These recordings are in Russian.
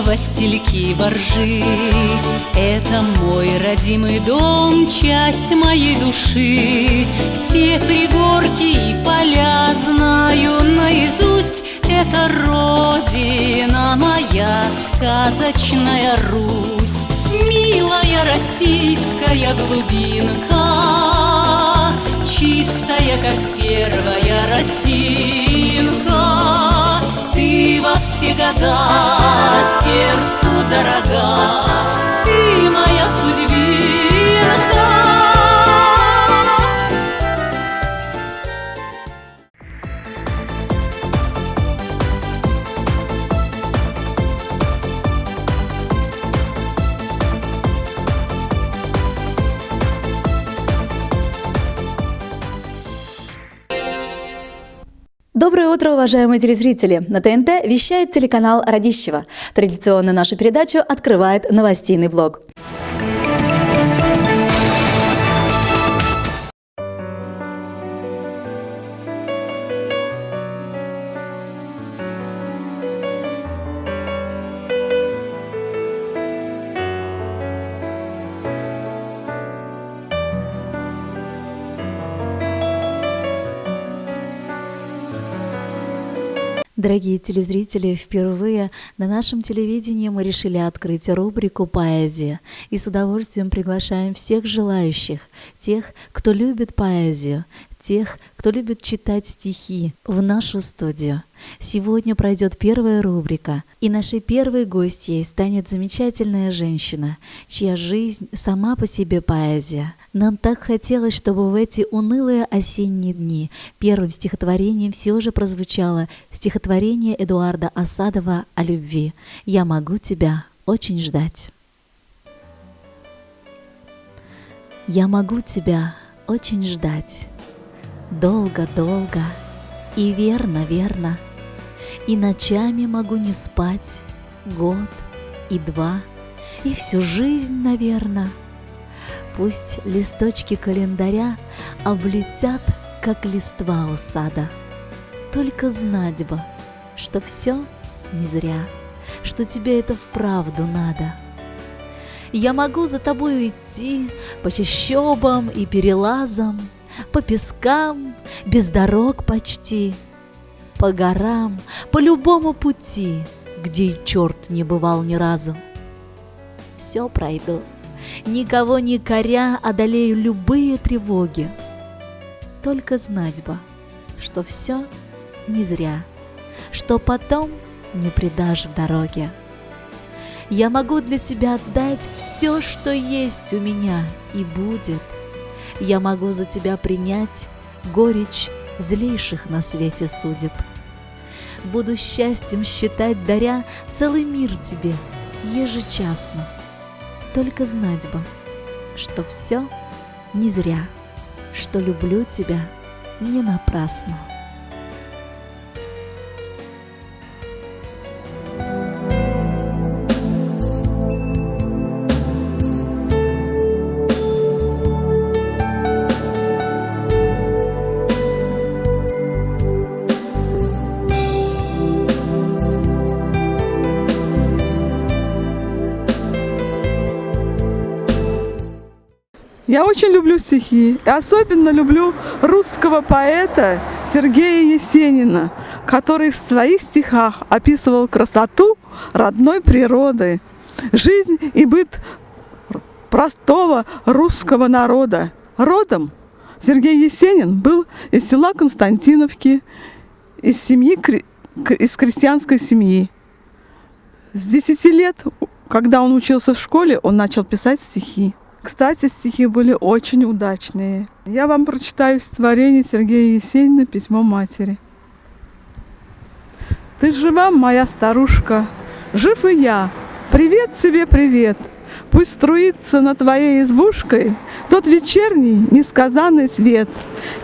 Васильки, воржи. Это мой родимый дом, часть моей души. Все пригорки и поля знаю наизусть. Это родина моя, сказочная Русь. Милая российская глубинка, чистая, как первая росинка. Ты во все года сердцу дорога, ты моя судьбинка. Доброе утро, уважаемые телезрители! На ТНТ вещает телеканал Радищева. Традиционно нашу передачу открывает новостейный блог. Дорогие телезрители, впервые на нашем телевидении мы решили открыть рубрику «Поэзия» и с удовольствием приглашаем всех желающих, тех, кто любит поэзию, тех, кто любит читать стихи, в нашу студию. Сегодня пройдет первая рубрика, и нашей первой гостьей станет замечательная женщина, чья жизнь сама по себе поэзия. Нам так хотелось, чтобы в эти унылые осенние дни первым стихотворением все же прозвучало стихотворение Эдуарда Асадова о любви «Я могу тебя очень ждать». Я могу тебя очень ждать, долго-долго и верно-верно, и ночами могу не спать, год и два, и всю жизнь, наверно. Пусть листочки календаря облетят, как листва у сада. Только знать бы, что все не зря, что тебе это вправду надо. Я могу за тобой идти по чащобам и перелазам, по пескам, без дорог почти, по горам, по любому пути, где и черт не бывал ни разу. Все пройду, никого не коря, одолею любые тревоги. Только знать бы, что все не зря, что потом не предашь в дороге. Я могу для тебя отдать все, что есть у меня и будет. Я могу за тебя принять горечь злейших на свете судеб. Буду счастьем считать, даря целый мир тебе ежечасно. Только знать бы, что все не зря, что люблю тебя не напрасно. Я очень люблю стихи, и особенно люблю русского поэта Сергея Есенина, который в своих стихах описывал красоту родной природы, жизнь и быт простого русского народа. Родом Сергей Есенин был из села Константиновки, из крестьянской семьи. С 10 лет, когда он учился в школе, он начал писать стихи. Кстати, стихи были очень удачные. Я вам прочитаю стихотворение Сергея Есенина «Письмо матери». Ты жива, моя старушка, жив и я. Привет тебе, привет. Пусть струится над твоей избушкой тот вечерний несказанный свет.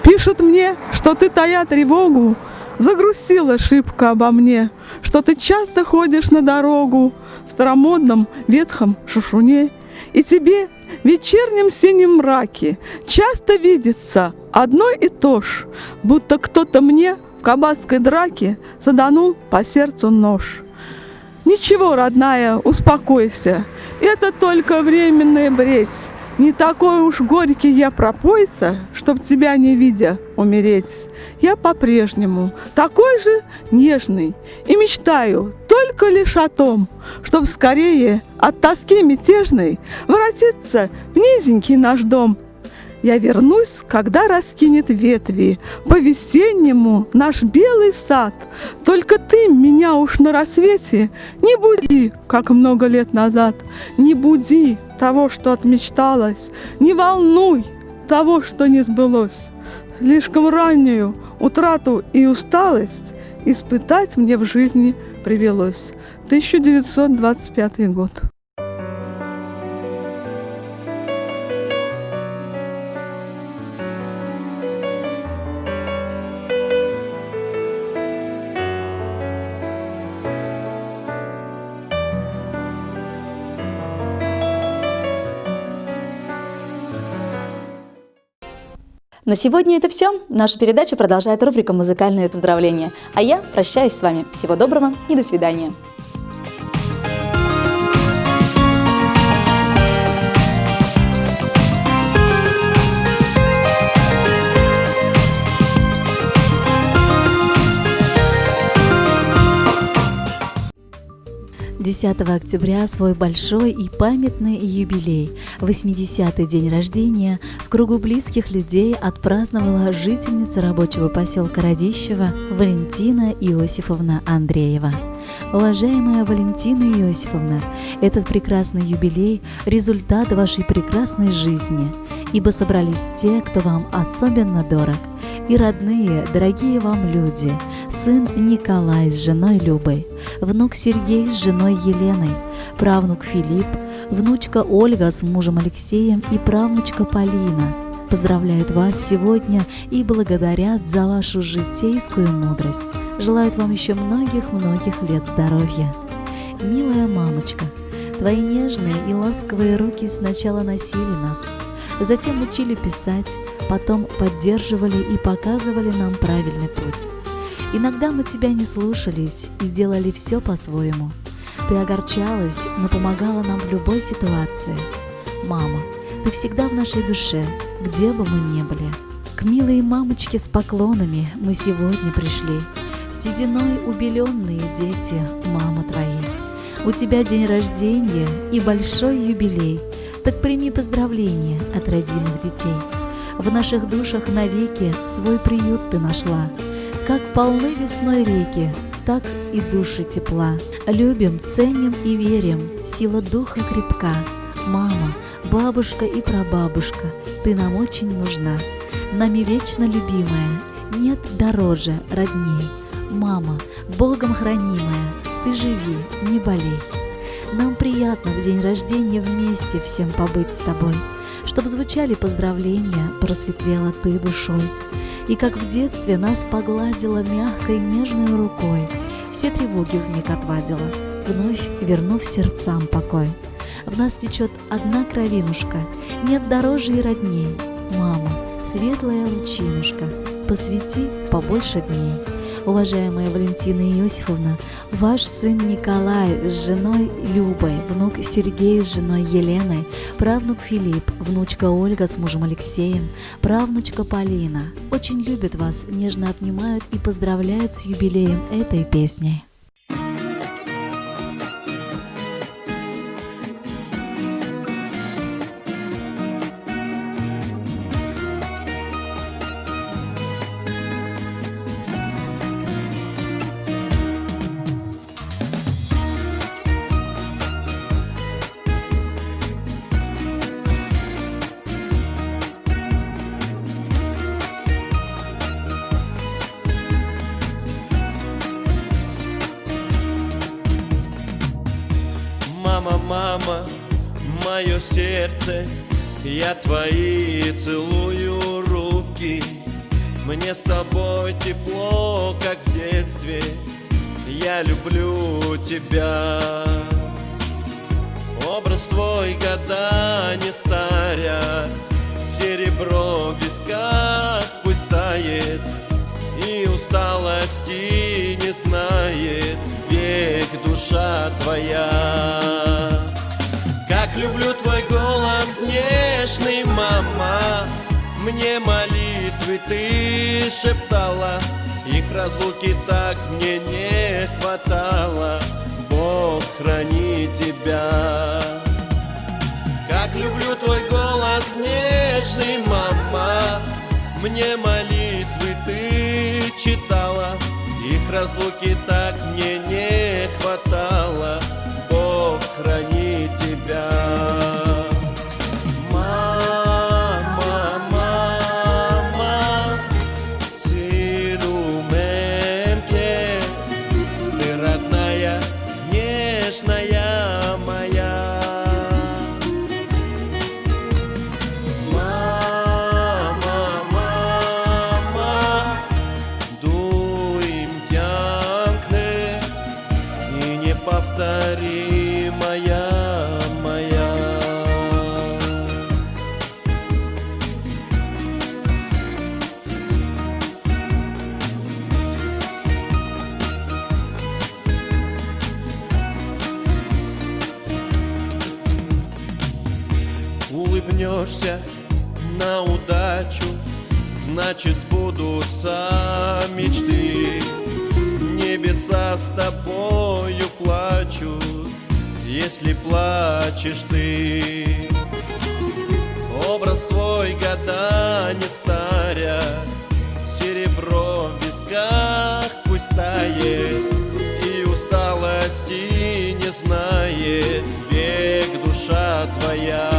Пишут мне, что ты, тая тревогу, загрустила шибко обо мне, что ты часто ходишь на дорогу в старомодном ветхом шушуне, и тебе в вечернем синем мраке часто видится одно и то ж, будто кто-то мне в кабацкой драке саданул по сердцу нож. Ничего, родная, успокойся. Это только временная бредь. Не такой уж горький я пропойца, чтоб тебя не видя умереть. Я по-прежнему такой же нежный и мечтаю только лишь о том, чтоб скорее от тоски мятежной воротиться в низенький наш дом. Я вернусь, когда раскинет ветви по-весеннему наш белый сад. Только ты меня уж на рассвете не буди, как много лет назад. Не буди того, что отмечталось, не волнуй того, что не сбылось. Слишком раннюю утрату и усталость испытать мне в жизни привелось. 1925 год. На сегодня это все. Наша передача продолжает рубрика «Музыкальные поздравления». А я прощаюсь с вами. Всего доброго и до свидания. Десятого октября свой большой и памятный юбилей, 80-й день рождения, в кругу близких людей отпраздновала жительница рабочего поселка Радищево Валентина Иосифовна Андреева. Уважаемая Валентина Иосифовна, этот прекрасный юбилей – результат вашей прекрасной жизни, ибо собрались те, кто вам особенно дорог, и родные, дорогие вам люди, сын Николай с женой Любой, внук Сергей с женой Еленой, правнук Филипп, внучка Ольга с мужем Алексеем и правнучка Полина. Поздравляют вас сегодня и благодарят за вашу житейскую мудрость. Желают вам еще многих-многих лет здоровья. Милая мамочка, твои нежные и ласковые руки сначала носили нас, затем учили писать, потом поддерживали и показывали нам правильный путь. Иногда мы тебя не слушались и делали все по-своему. Ты огорчалась, но помогала нам в любой ситуации. Мама, ты всегда в нашей душе, где бы мы ни были. К милой мамочке с поклонами мы сегодня пришли. Сединой убеленные дети, мама твои. У тебя день рождения и большой юбилей, так прими поздравления от родимых детей. В наших душах навеки свой приют ты нашла. Как полны весной реки, так и души тепла. Любим, ценим и верим, сила духа крепка. Мама, бабушка и прабабушка, ты нам очень нужна. Нами вечно любимая, нет дороже, родней. Мама, Богом хранимая, ты живи, не болей. Нам приятно в день рождения вместе всем побыть с тобой, чтоб звучали поздравления, просветлела ты душой. И как в детстве нас погладила мягкой нежной рукой, все тревоги вмиг отвадила, вновь вернув сердцам покой. В нас течет одна кровинушка, нет дороже и родней. Мама, светлая лучинушка, посвяти побольше дней. Уважаемая Валентина Иосифовна, ваш сын Николай с женой Любой, внук Сергей с женой Еленой, правнук Филипп, внучка Ольга с мужем Алексеем, правнучка Полина очень любят вас, нежно обнимают и поздравляют с юбилеем этой песней. Мама, мама, мое сердце, я твои целую руки. Мне с тобой тепло, как в детстве, я люблю тебя. Образ твой года не старят, серебро в висках пусть тает, и усталости не знает, век душа Как люблю твой голос нежный, мама. Мне молитвы ты шептала, их разлуки так мне не хватало. Бог храни тебя. Как люблю твой голос нежный, мама. Мне молитвы ты читала, их разлуки так мне не хватало. Бог храни тебя. Мама, мама, сируменке, ты родная, нежная моя. Мама, мама, дуим тянкнес, и неповторимая моя. Улыбнешься на удачу, значит сбудутся мечты. Небеса с тобою плачут, если плачешь ты. Образ твой года не старя, серебро в висках пусть тает, и усталости не знает век душа твоя.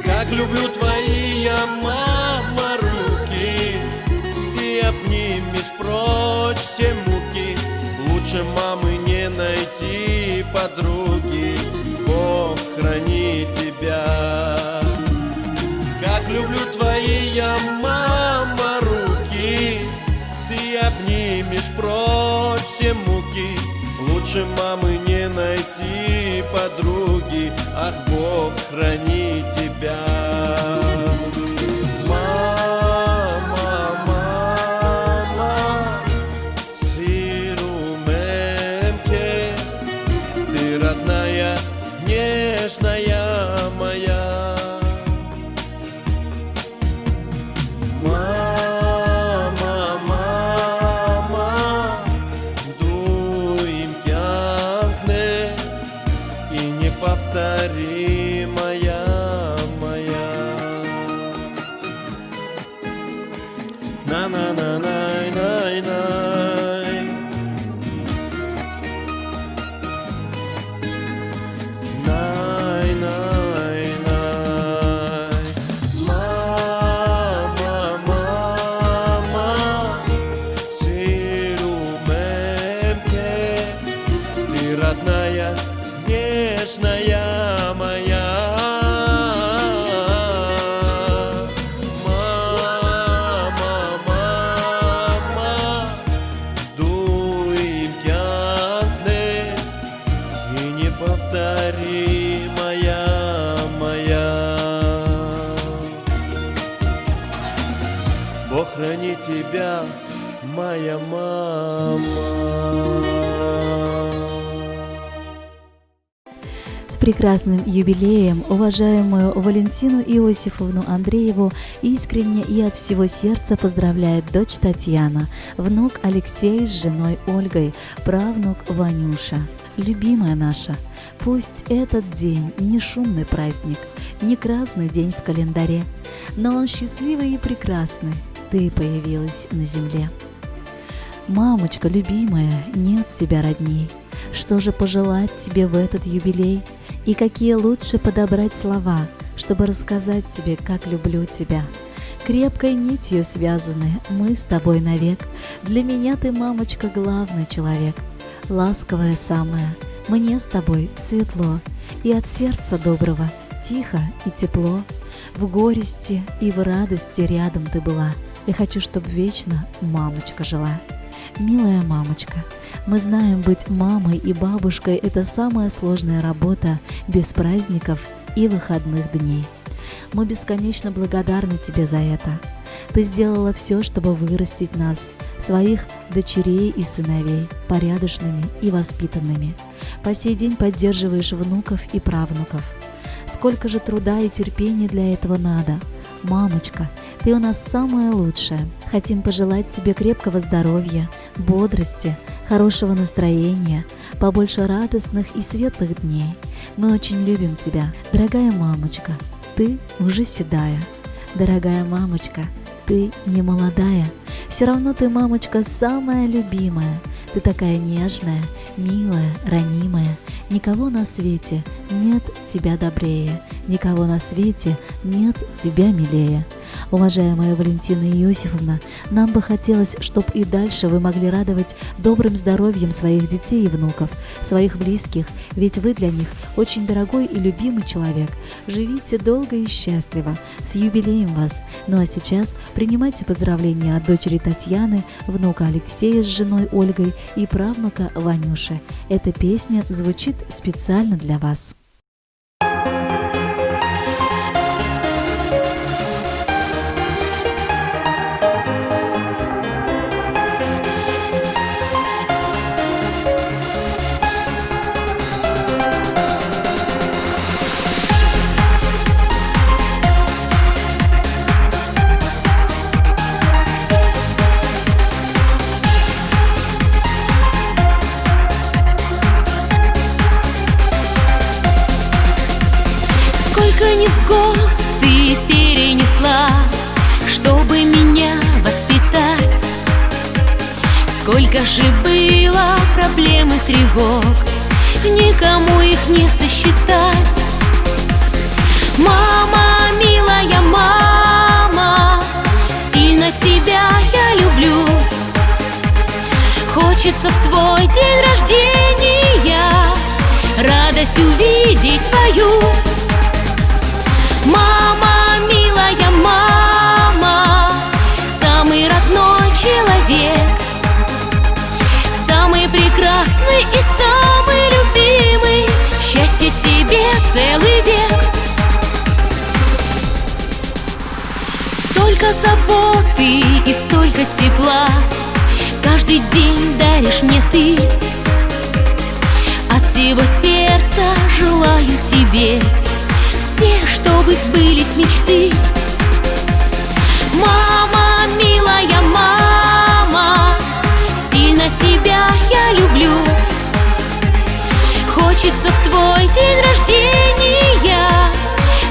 Как люблю твои я, мама, руки, ты обнимешь прочь все муки. Лучше мамы не найти подруги, Бог храни тебя. Как люблю твои я, мама, руки, ты обнимешь прочь все муки. Лучше мамы не найти подруги, ах, Бог храни тебя. Мама, мама, сирумемке, ты родная, нежная моя. Мама, мама, дуим тянкне, и неповторимая моя. На-на-на-най-най-най. Най-най-най. Мама, мама, сирумемке, ты родная, нежная моя. Мама, мама, дуим тянкнес, и неповторимая моя. Бог храни тебя, моя мама. С прекрасным юбилеем уважаемую Валентину Иосифовну Андрееву искренне и от всего сердца поздравляет дочь Татьяна, внук Алексей с женой Ольгой, правнук Ванюша. Любимая наша, пусть этот день не шумный праздник, не красный день в календаре, но он счастливый и прекрасный, ты появилась на земле. Мамочка любимая, нет тебя родней, что же пожелать тебе в этот юбилей? И какие лучше подобрать слова, чтобы рассказать тебе, как люблю тебя. Крепкой нитью связаны мы с тобой навек. Для меня ты, мамочка, главный человек. Ласковая самая, мне с тобой светло, и от сердца доброго тихо и тепло. В горести и в радости рядом ты была. Я хочу, чтоб вечно мамочка жила. Милая мамочка, мы знаем, быть мамой и бабушкой – это самая сложная работа без праздников и выходных дней. Мы бесконечно благодарны тебе за это. Ты сделала все, чтобы вырастить нас, своих дочерей и сыновей порядочными и воспитанными. По сей день поддерживаешь внуков и правнуков. Сколько же труда и терпения для этого надо. Мамочка, ты у нас самая лучшая. Хотим пожелать тебе крепкого здоровья, бодрости, хорошего настроения, побольше радостных и светлых дней. Мы очень любим тебя. Дорогая мамочка, ты уже седая. Дорогая мамочка, ты не молодая. Все равно ты, мамочка, самая любимая. Ты такая нежная, милая, ранимая. Никого на свете нет тебя добрее, никого на свете нет тебя милее. Уважаемая Валентина Иосифовна, нам бы хотелось, чтобы и дальше вы могли радовать добрым здоровьем своих детей и внуков, своих близких, ведь вы для них очень дорогой и любимый человек. Живите долго и счастливо, с юбилеем вас. Ну а сейчас принимайте поздравления от дочери Татьяны, внука Алексея с женой Ольгой и правнука Ванюши. Эта песня звучит специально для вас. Сколько невзгод ты перенесла, чтобы меня воспитать. Сколько же было проблем и тревог, никому их не сосчитать. Мама, милая мама, сильно тебя я люблю. Хочется в твой день рождения радость увидеть твою. Мама, милая мама, самый родной человек, самый прекрасный и самый любимый. Счастье тебе целый век. Столько заботы и столько тепла каждый день даришь мне ты. От всего сердца желаю тебе чтобы сбылись мечты. Мама, милая мама, сильно тебя я люблю. Хочется в твой день рождения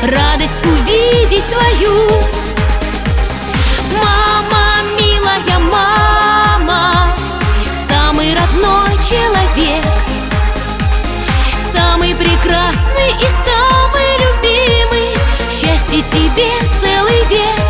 радость увидеть твою. Мама, милая мама, самый родной человек, самый прекрасный и самый любимый. Счастье тебе целый век.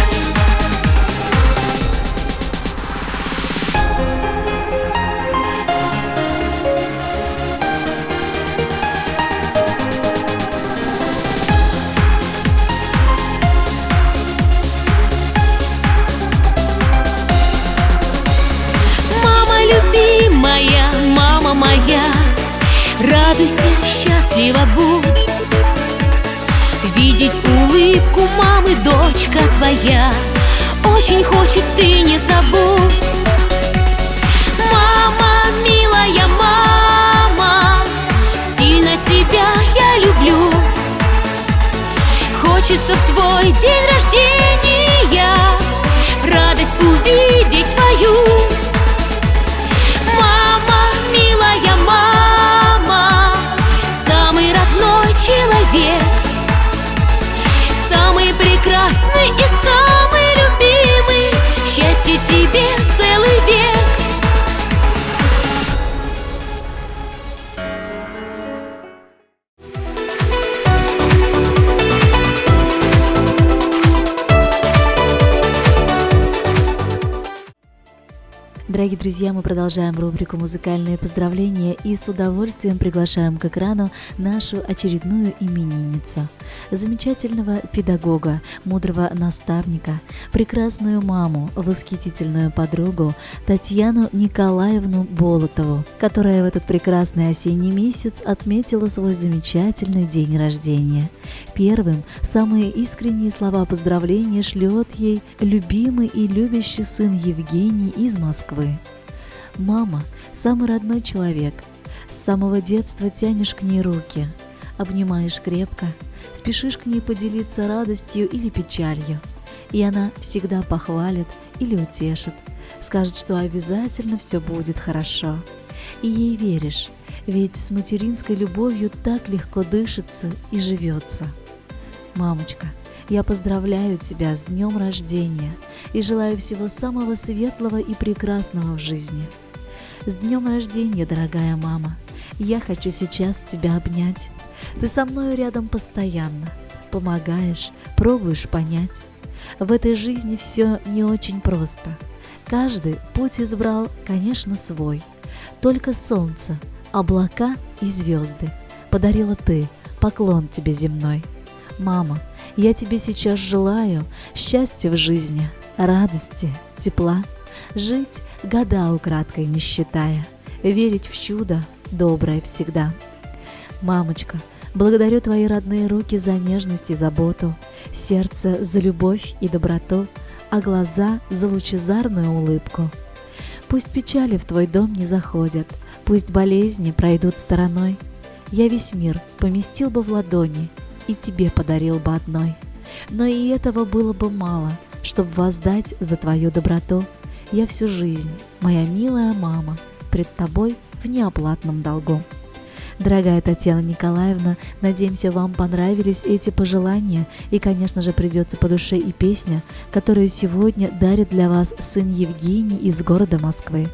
Мама любимая, мама моя, радуйся, счастлива будь. Видеть улыбку мамы дочка твоя очень хочет, ты не забудь. Мама, милая мама, сильно тебя я люблю. Хочется в твой день рождения радость увидеть твою. Мама, милая мама, самый родной человек, самый прекрасный и самый любимый. Счастье тебе целый век. Дорогие друзья, мы продолжаем рубрику «Музыкальные поздравления» и с удовольствием приглашаем к экрану нашу очередную именинницу. замечательного педагога, мудрого наставника, прекрасную маму, восхитительную подругу Татьяну Николаевну Болотову, которая в этот прекрасный осенний месяц отметила свой замечательный день рождения. Первым самые искренние слова поздравления шлет ей любимый и любящий сын Евгений из Москвы. Мама – самый родной человек. С самого детства тянешь к ней руки, обнимаешь крепко, спешишь к ней поделиться радостью или печалью. И она всегда похвалит или утешит, скажет, что обязательно все будет хорошо. И ей веришь, ведь с материнской любовью так легко дышится и живется. Мамочка, я поздравляю тебя с днем рождения и желаю всего самого светлого и прекрасного в жизни. С днем рождения, дорогая мама! Я хочу сейчас тебя обнять. Ты со мною рядом постоянно, помогаешь, пробуешь понять. В этой жизни все не очень просто. Каждый путь избрал, конечно, свой. Только солнце, облака и звезды подарила ты, поклон тебе земной. Мама, я тебе сейчас желаю счастья в жизни, радости, тепла, жить года украдкой не считая, верить в чудо доброе всегда. Мамочка, благодарю твои родные руки за нежность и заботу, сердце за любовь и доброту, а глаза за лучезарную улыбку. Пусть печали в твой дом не заходят, пусть болезни пройдут стороной. Я весь мир поместил бы в ладони и тебе подарил бы одной. Но и этого было бы мало, чтобы воздать за твою доброту. Я всю жизнь, моя милая мама, пред тобой в неоплатном долгу. Дорогая Татьяна Николаевна, надеемся, вам понравились эти пожелания, и, конечно же, придется по душе и песня, которую сегодня дарит для вас сын Евгений из города Москвы.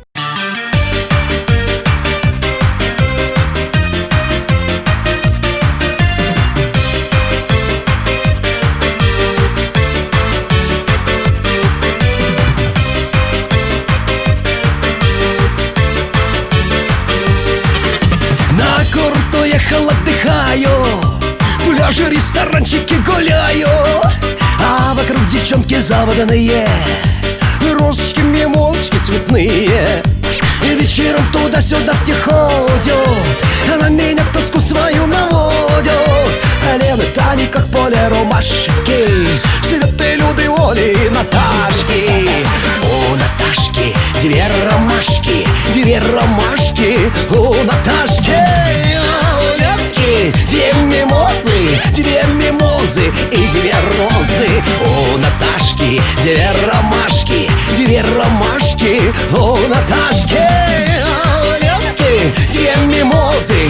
Ехал, отдыхаю, пляжи, ресторанчики гуляю, а вокруг девчонки заводанные, розочки, мимозочки цветные. Вечером туда-сюда все ходят, а на меня тоску свою наводят. Лены, Тани, как поле ромашки, Светы, Люды, Оли и Наташки. У Наташки две ромашки, у Наташки. Две мимозы и две розы. У Наташки две ромашки, у Наташки. У Ленки две мимозы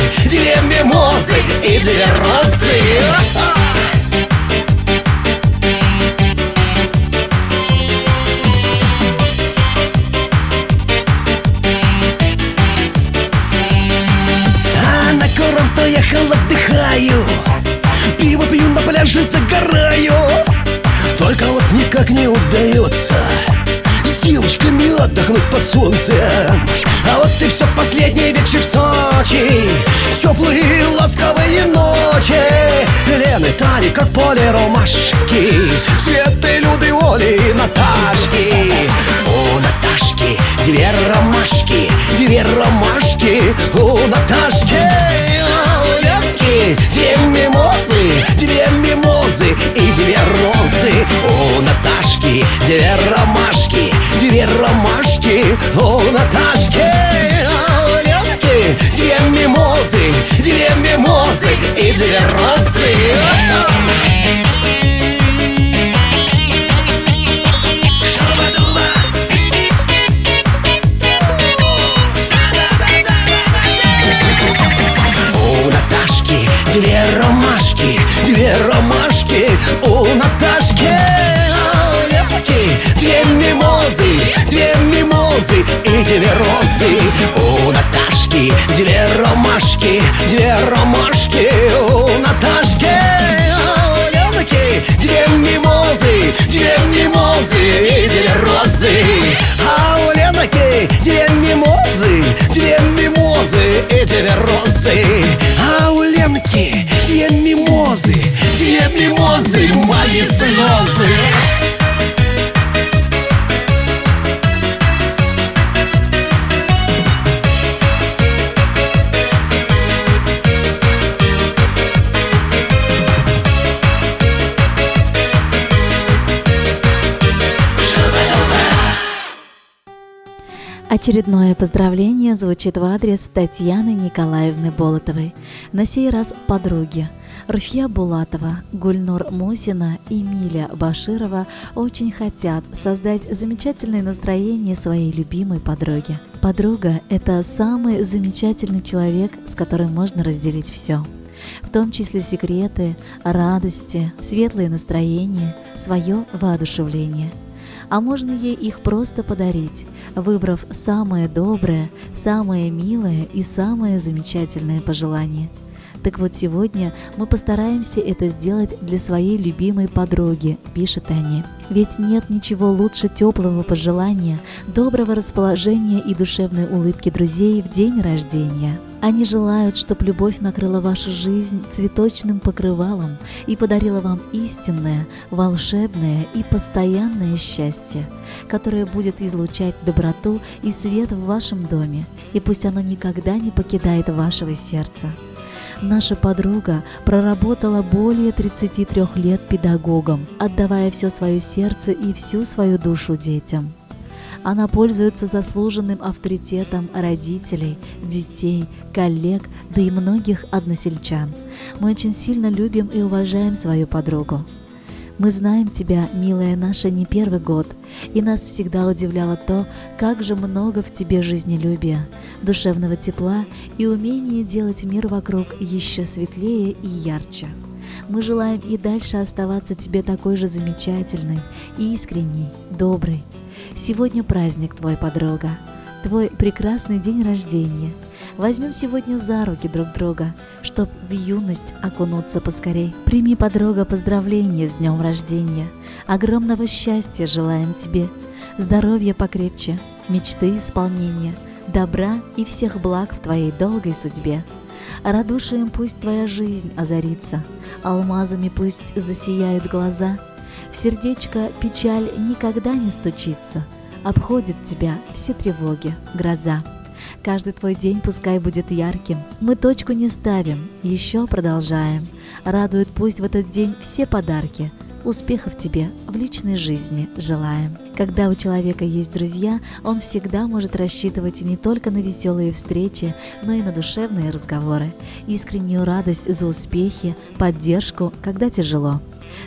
и две розы. Ехал, отдыхаю, пиво пью, на пляже загораю. Только вот никак не удается с девочками отдохнуть под солнцем. А вот и все, последний вечер в Сочи, теплые ласковые ночи. Лены, Тани, как поле ромашки, Светы, Люды, Оли и Наташки. У Наташки две ромашки, у Наташки. Две мимозы и две розы. У Наташки две ромашки, у Наташки. А у Ленки две мимозы и две розы. Две ромашки у Наташки. А у Ленки две мимозы и две розы. У Наташки две ромашки у Наташки. А у Ленки две мимозы и две розы. А у Ленки две мимозы и две розы. А у Ленки две мимозы эти мимозы, мои слезы. Очередное поздравление звучит в адрес Татьяны Николаевны Болотовой. На сей раз подруги. Руфия Булатова, Гульнур Мусина и Миля Баширова очень хотят создать замечательное настроение своей любимой подруге. Подруга – это самый замечательный человек, с которым можно разделить все. В том числе секреты, радости, светлое настроение, свое воодушевление. А можно ей их просто подарить, выбрав самое доброе, самое милое и самое замечательное пожелание. Так вот, сегодня мы постараемся это сделать для своей любимой подруги, пишут они. Ведь нет ничего лучше теплого пожелания, доброго расположения и душевной улыбки друзей в день рождения. Они желают, чтобы любовь накрыла вашу жизнь цветочным покрывалом и подарила вам истинное, волшебное и постоянное счастье, которое будет излучать доброту и свет в вашем доме, и пусть оно никогда не покидает вашего сердца. Наша подруга проработала более 33 лет педагогом, отдавая все свое сердце и всю свою душу детям. Она пользуется заслуженным авторитетом родителей, детей, коллег, да и многих односельчан. Мы очень сильно любим и уважаем свою подругу. Мы знаем тебя, милая наша, не первый год, и нас всегда удивляло то, как же много в тебе жизнелюбия, душевного тепла и умения делать мир вокруг еще светлее и ярче. Мы желаем и дальше оставаться тебе такой же замечательной, искренней, доброй. Сегодня праздник твой, подруга, твой прекрасный день рождения. Возьмем сегодня за руки друг друга, чтоб в юность окунуться поскорей. Прими, подруга, поздравления с днем рождения. Огромного счастья желаем тебе, здоровья покрепче, мечты исполнения, добра и всех благ в твоей долгой судьбе. Радушием пусть твоя жизнь озарится, алмазами пусть засияют глаза. В сердечко печаль никогда не стучится, обходит тебя все тревоги, гроза. Каждый твой день пускай будет ярким, мы точку не ставим, еще продолжаем. Радует пусть в этот день все подарки, успехов тебе в личной жизни желаем. Когда у человека есть друзья, он всегда может рассчитывать не только на веселые встречи, но и на душевные разговоры, искреннюю радость за успехи, поддержку, когда тяжело.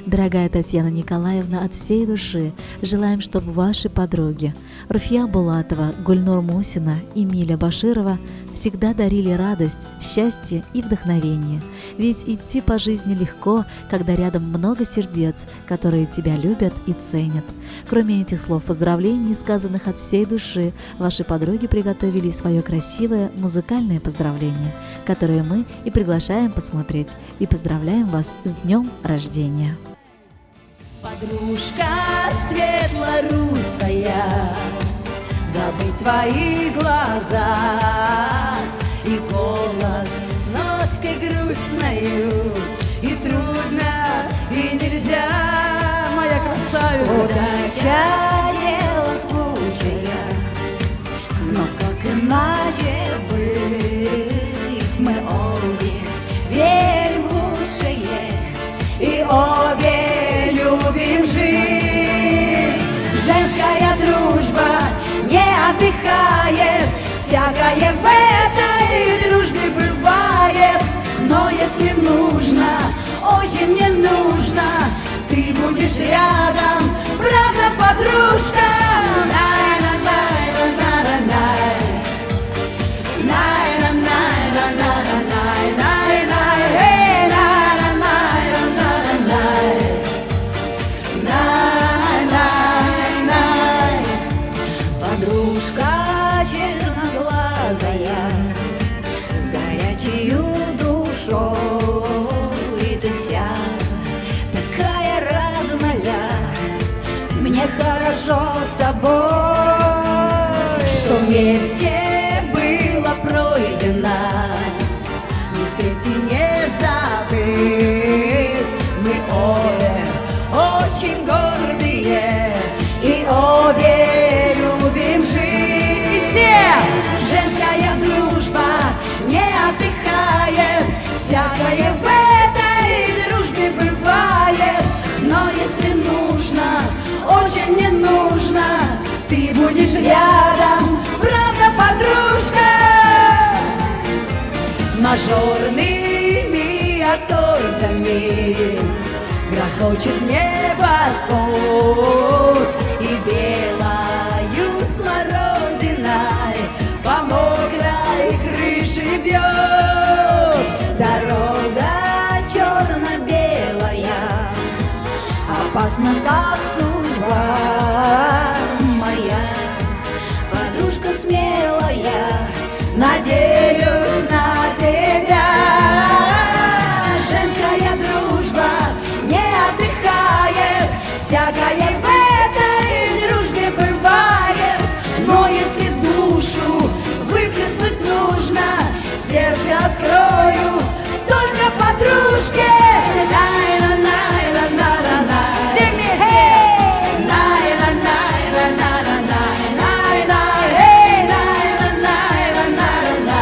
Дорогая Татьяна Николаевна, от всей души желаем, чтобы ваши подруги Руфия Булатова, Гульнур Мусина и Миля Баширова всегда дарили радость, счастье и вдохновение. Ведь идти по жизни легко, когда рядом много сердец, которые тебя любят и ценят. Кроме этих слов поздравлений, сказанных от всей души, ваши подруги приготовили свое красивое музыкальное поздравление, которое мы и приглашаем посмотреть, и поздравляем вас с днем рождения. Подружка светло-русая, забыть твои глаза и голос с ноткой грустною, и трудно, и нельзя, моя красавица. Удача дело случая, но как иначе быть? Мы обе верим в лучшее И обе любим жить. Женская дружба не отдыхает, всякое в этой дружбе бывает. Но если нужно, очень не нужно, ты будешь рядом, правда, подружка? Подружка черноглазая, с горячею душой, и ты вся такая разная, мне хорошо с тобой. Что вместе было пройдено, не скрыть и не забыть. Мы будешь рядом, правда, подружка? Мажорными аккордами грохочет небосвод, и белою смородиной по мокрой крыше бьет. Дорога черно-белая, опасна, как судьба моя. Подружка смелая, надеюсь на тебя. Женская дружба не отдыхает, всякое в этой дружбе бывает. Но если душу выплеснуть нужно, сердце открою только подружке. На-на-на-на-на-на-на. Все вместе. На-на-на-на-на-на-на. Эй, на-на-на-на-на-на.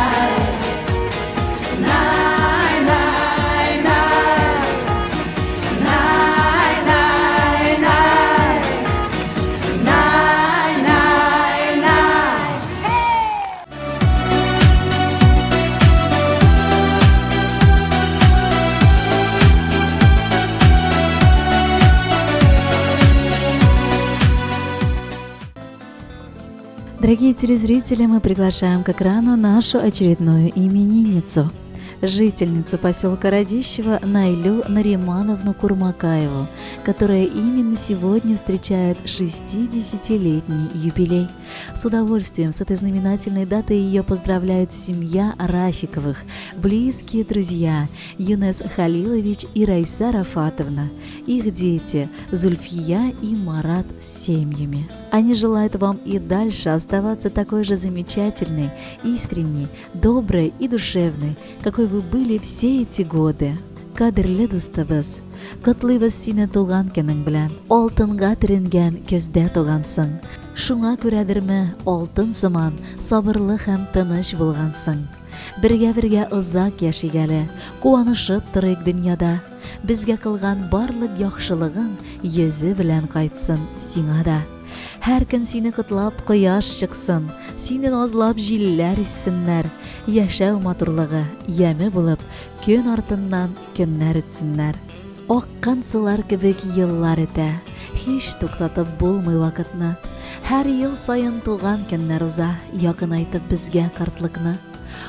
Дорогие телезрители, мы приглашаем к экрану нашу очередную именинницу, жительницу поселка Радищево Найлю Наримановну Курмакаеву, которая именно сегодня встречает 60-летний юбилей. С удовольствием с этой знаменательной датой ее поздравляют семья Рафиковых, близкие друзья Юнес Халилович и Райса Рафатовна, их дети Зульфия и Марат с семьями. Они желают вам и дальше оставаться такой же замечательной, искренней, доброй и душевной, какой вы были все эти годы. Кадірлі достабыз, құтлыбыз сені туған кенің білән, алтынға тіренген көзде туғансың. Шуңа күрәдірме алтын сыман, сабырлы һәм тыныч булғансың. Бергә-бергә озак яшигәле, куанышып торыйк дөньяда. Безгә кылган барлык яхшылыгың йөзе белән кайтсын сиңа да. Һәр көн сине котлап кояш чыксын, сине назлап җилләр иссеннәр. Яшәү матурлыгы яме булып, көн артыннан көннәр үтсеннәр. Аккан сулар кебек еллар үтә, һич туктатып булмый вакытны. Һәр ел саен туган көннәр уза, якынайтып безгә картлыкны.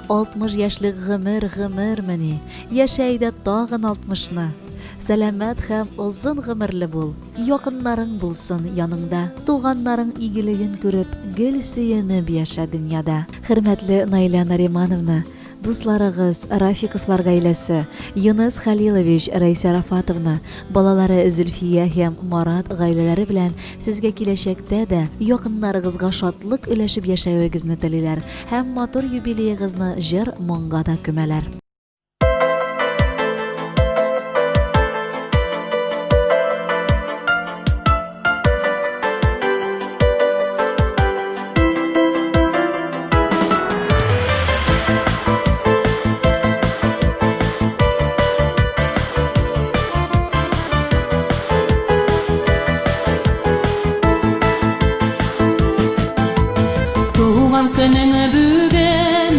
60 яшьлек гомер мени, яшәй дә тагын 60-ны. Сәламәт һәм озын гомерле бул, якыннарың булсын яныңда, туганнарың игелеген күреп, гел сөенеп яшә дөньяда. Хөрмәтле Найля Наримановна, дусларыгыз Рафиковлар гаиләсе, Юнес Халилович, Райса Рафатовна, балалары Зульфия һәм Марат гаиләләре белән сезгә киләчәктә дә якыннарыгызга шатлык өләшеп яшәвегезне телиләр һәм матур юбилеегызны җыр моңга да күмәләр. Көнеңе бүген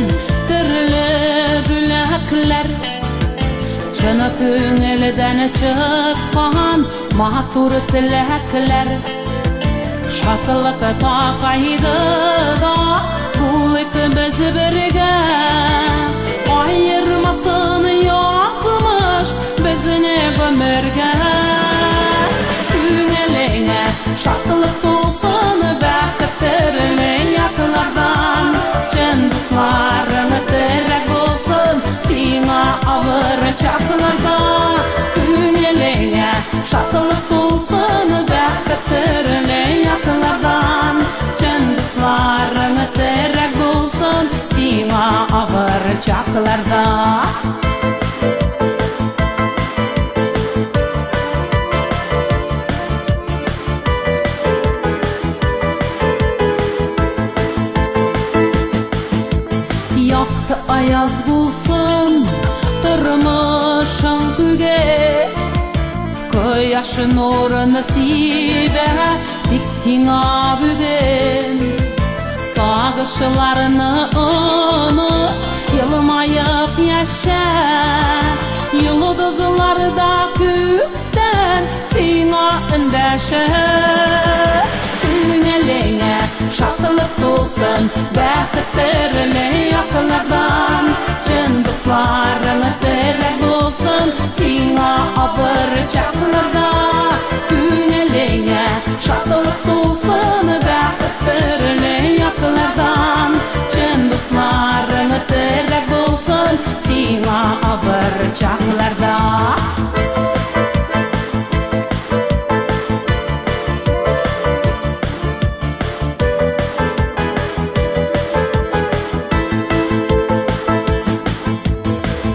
төрле бүләкләр, чыны күңелдән чыккан матур теләкләр. Шатлык тагайды да булык без бергә, аермасын язмыш безне гомергә. Күңелеңә шатлык тулсын, бәхет төрле яклардан, чын дусларың терәк булсын сиңа авыр чакларда. Күңелеңә шатлык тулсын, бәхет төрле яклардан, чын дусларың терәк булсын сиңа авыр чакларда. Аяз булсын тормышың күгә, кояш нурын сибә тик сиңа бүген. Bağışlarını unut, yılmayıp yaşa. Yıldızlarda küpten sina endeşe. Güneleğe şatılık olsun, bəxtlerle yakınlardan. Cın dostlarını terek olsun, sina abırcaklarda. Güneleğe şatılık olsun, bəxtlerle yakınlardan. Cın dostlarını terek olsun, sina abırcaklarda.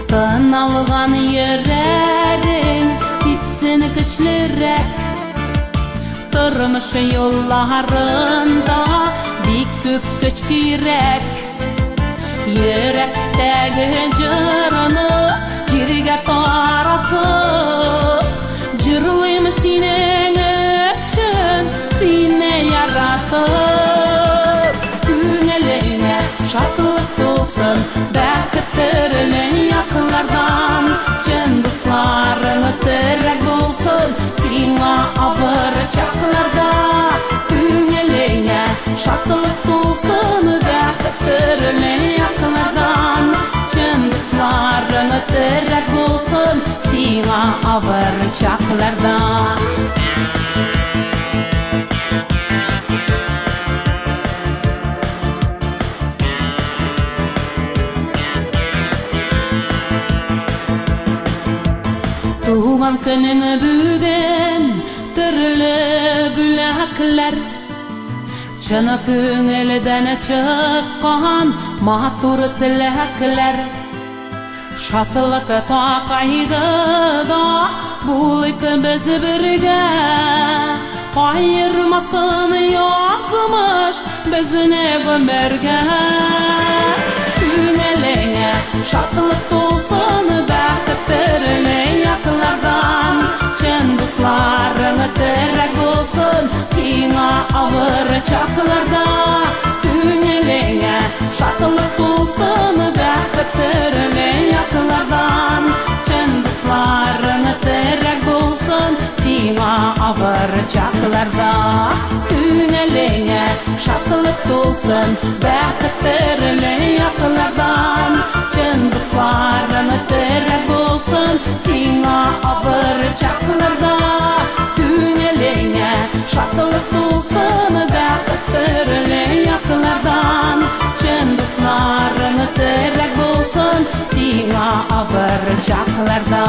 Sınalgan yüreğin tipsin güçlürek. Durmuş yollarında bir küp güç kirek. Yürekteki cırını jirge taratıp. Jırlıyım senin için, seni yaratıp. Güneleğine şatılık olsun, bəxtlerle yakınlardan. Cın dostlarını terek olsun, sina abırcaklarda. Güneleğine şatılık olsun, bəxtlerle yakınlardan. Cın dostlarını terek olsun, sina abırcaklarda. Tuğan günün bugün türlü bülekler. Çını köngülden çıkan matur tilekler. Şatılık ta kaygıda bulik biz birge. Ayırmasın yazmış bizne ömürge. Güneleğe şatılık olsun, bəxtlerle yakınlardan. Cın dostlarını terek olsun, sina abırcaklarda. Güneleğe şatılık olsun, bəxtlerle yakınlardan. Cın dostlarını terek olsun, sina abırcaklarda. Güneleğe şatılık olsun, bəxtlerle yakınlardan. Cın dostlarını terek olsun, sina abırcaklarda. Güneleğe şatılık olsun, bəxtlerle yakınlardan. Cın dostlarını terek olsun, sina abırcaklarda.